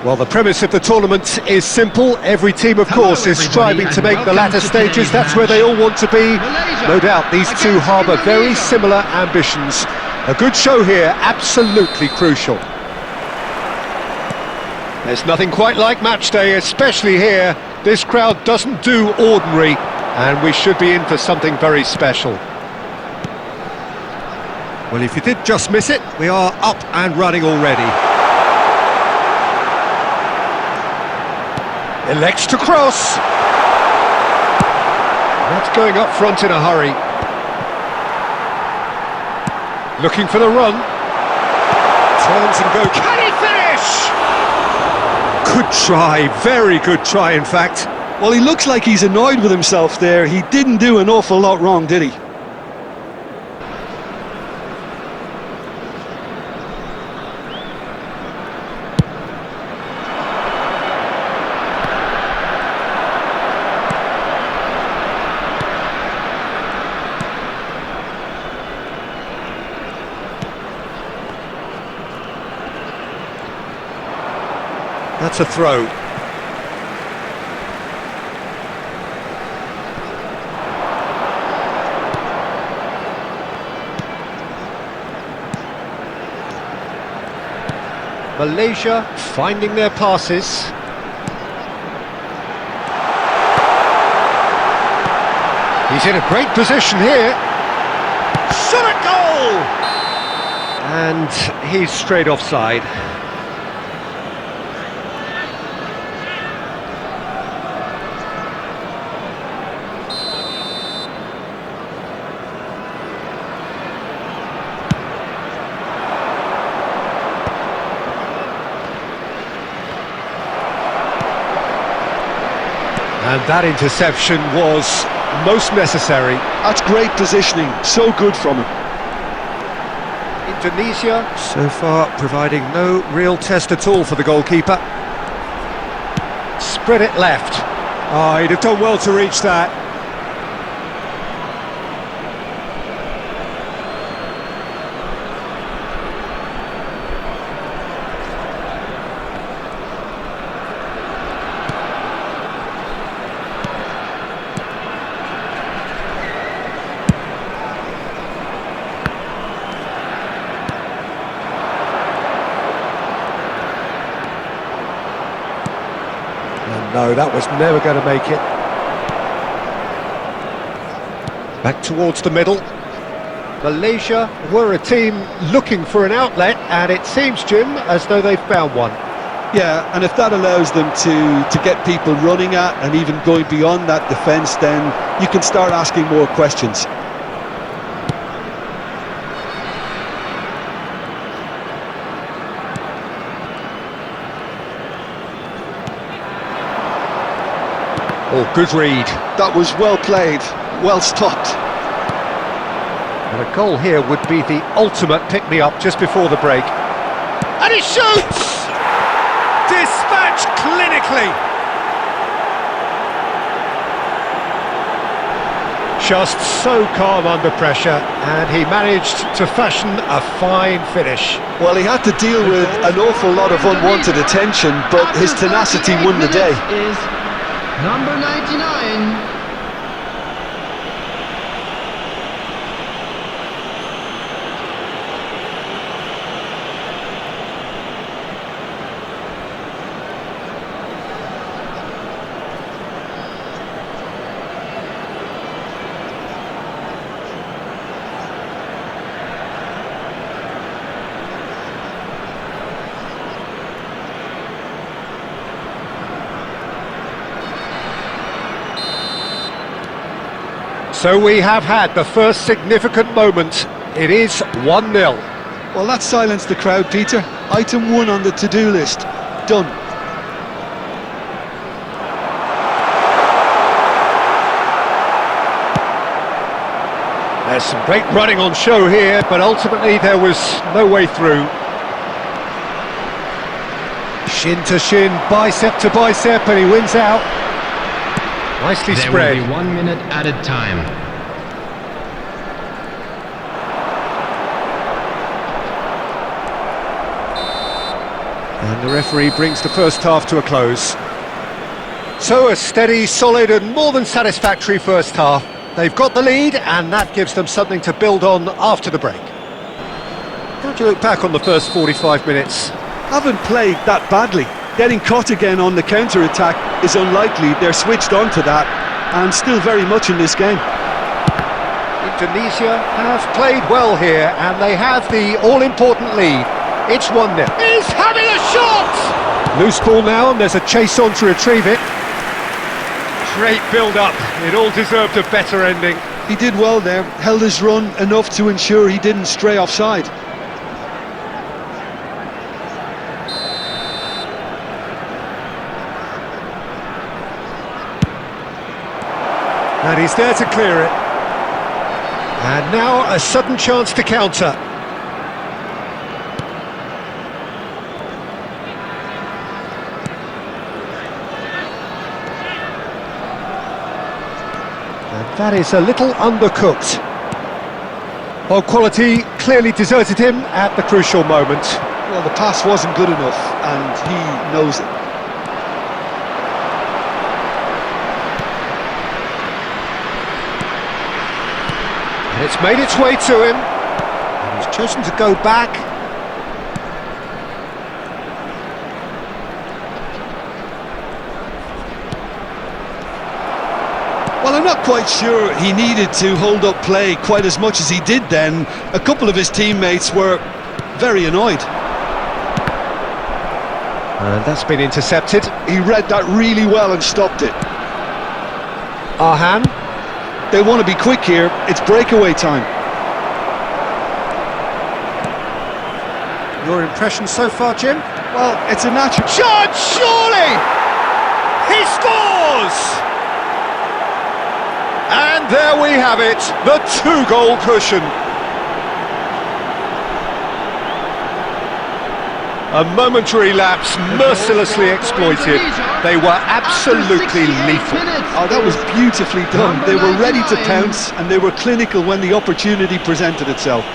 Well, the premise of the tournament is simple. Every team, of course, is striving to make the latter stages. That's where they all want to be. No doubt, these two harbour very similar ambitions. A good show here, absolutely crucial. There's nothing quite like match day, especially here. This crowd doesn't do ordinary, and we should be in for something very special. Well, if you did just miss it, we are up and running already. Elects to cross. Not going up front in a hurry. Looking for the run. Turns and goes. Can he finish? Good try, very good try in fact. Well, he looks like he's annoyed with himself there. He didn't do an awful lot wrong, did he? That's a throw. Malaysia finding their passes. He's in a great position here. Shot at goal! And he's straight offside. And that interception was most necessary. That's great positioning, so good from him. Indonesia, so far, providing no real test at all for the goalkeeper. Spread it left. Oh, he'd have done well to reach that. No, that was never going to make it. Back towards the middle. Malaysia were a team looking for an outlet, and it seems, Jim, as though they've found one. Yeah, and if that allows them to get people running at and even going beyond that defence, then you can start asking more questions. Oh, good read. That was well played, well stopped. And a goal here would be the ultimate pick-me-up just before the break. And he shoots! Dispatched clinically! Just so calm under pressure, and he managed to fashion a fine finish. Well, he had to deal with an awful lot of unwanted attention, but his tenacity won the day. Number 99. So we have had the first significant moment. It is 1-0. Well, that silenced the crowd, Peter. Item 1 on the to-do list. Done. There's some great running on show here, but ultimately there was no way through. Shin to shin, bicep to bicep, and he wins out. Nicely spread. There will be 1 minute added time. And the referee brings the first half to a close. So a steady, solid and more than satisfactory first half. They've got the lead and that gives them something to build on after the break. How do you look back on the first 45 minutes? Haven't played that badly. Getting caught again on the counter-attack is unlikely. They're switched on to that and still very much in this game. Indonesia have played well here and they have the all-important lead. It's 1-0. He's having a shot! Loose ball now and there's a chase on to retrieve it. Great build-up. It all deserved a better ending. He did well there, held his run enough to ensure he didn't stray offside. And he's there to clear it. And now a sudden chance to counter. And that is a little undercooked. Well, quality clearly deserted him at the crucial moment. Well, the pass wasn't good enough and he knows it. And it's made its way to him, and he's chosen to go back. Well, I'm not quite sure he needed to hold up play quite as much as he did then. A couple of his teammates were very annoyed. And that's been intercepted. He read that really well and stopped it. Arhan. They want to be quick here, it's breakaway time. Your impression so far, Jim? Well, it's a natural... Shot, surely! He scores! And there we have it, the two-goal cushion. A momentary lapse mercilessly exploited. They were absolutely lethal. Oh, that was beautifully done. They were ready to pounce and they were clinical when the opportunity presented itself.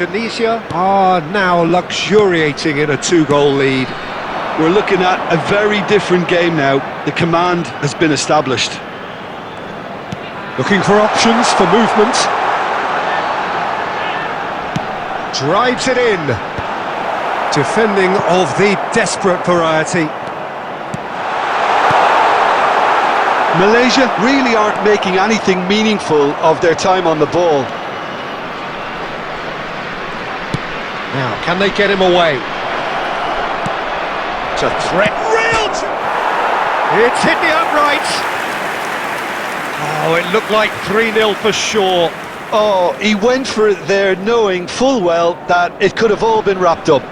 Indonesia are now luxuriating in a two-goal lead. We're looking at a very different game now. The command has been established. Looking for options for movement. Drives it in. Defending of the desperate variety. Malaysia really aren't making anything meaningful of their time on the ball. Now, can they get him away? It's a threat. It's hit the upright. Oh, it looked like 3-0 for sure. Oh, he went for it there knowing full well that it could have all been wrapped up.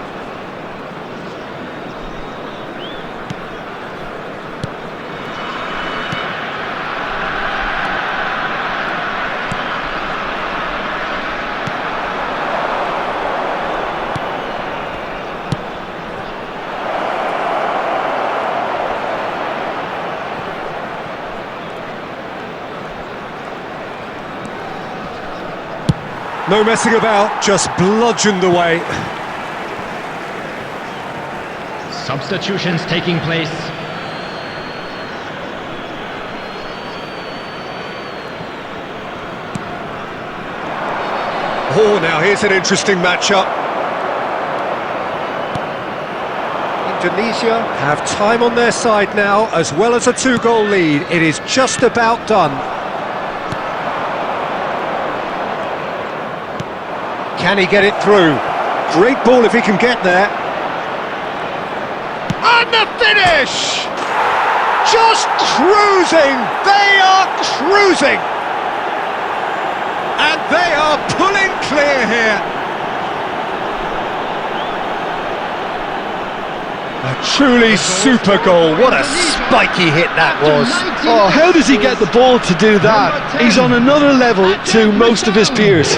No messing about, just bludgeoned away. Substitutions taking place. Oh, now here's an interesting matchup. Indonesia have time on their side now, as well as a two-goal lead. It is just about done. Can he get it through? Great ball if he can get there. And the finish! Just cruising! They are cruising! And they are pulling clear here. A Truly super goal. What a spiky hit that was. Oh, how does he get the ball to do that? He's on another level to most of his peers.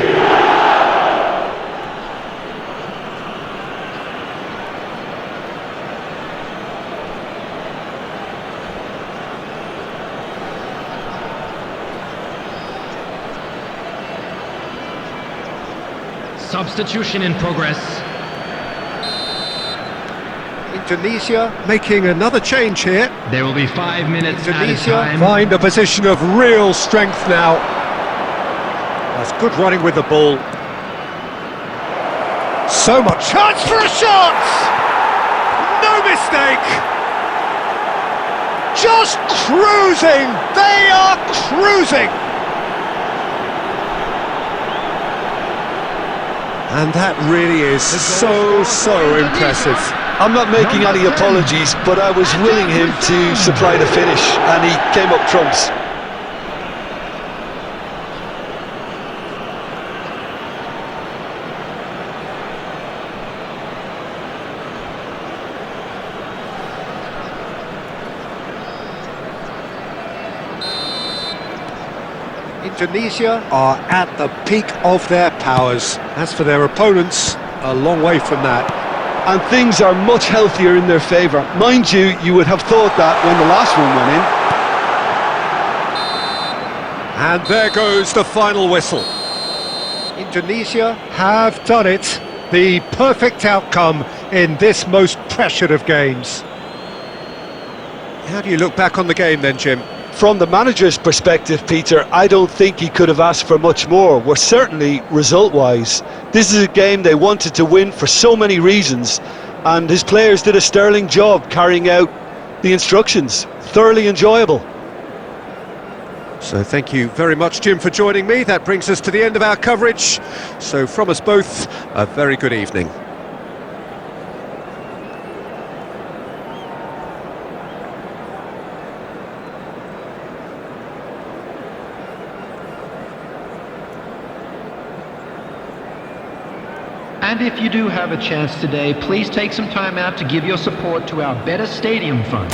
Substitution in progress. Indonesia making another change here. There will be 5 minutes added Indonesia time. find a position of real strength now. That's good running with the ball. So much chance for a shot! No mistake! Just cruising! They are cruising! And that really is so impressive. I'm not making any apologies, but I was willing him to supply the finish, and he came up trumps. Indonesia are at the peak of their powers. As for their opponents, a long way from that. And things are much healthier in their favour. Mind you, you would have thought that when the last one went in. And there goes the final whistle. Indonesia have done it. The perfect outcome in this most pressured of games. How do you look back on the game then, Jim? From the manager's perspective, Peter, I don't think he could have asked for much more. Well, certainly result-wise. This is a game they wanted to win for so many reasons, and his players did a sterling job carrying out the instructions. Thoroughly enjoyable. So thank you very much, Jim, for joining me. That brings us to the end of our coverage. So from us both, a very good evening. And if you do have a chance today, please take some time out to give your support to our Better Stadium Fund.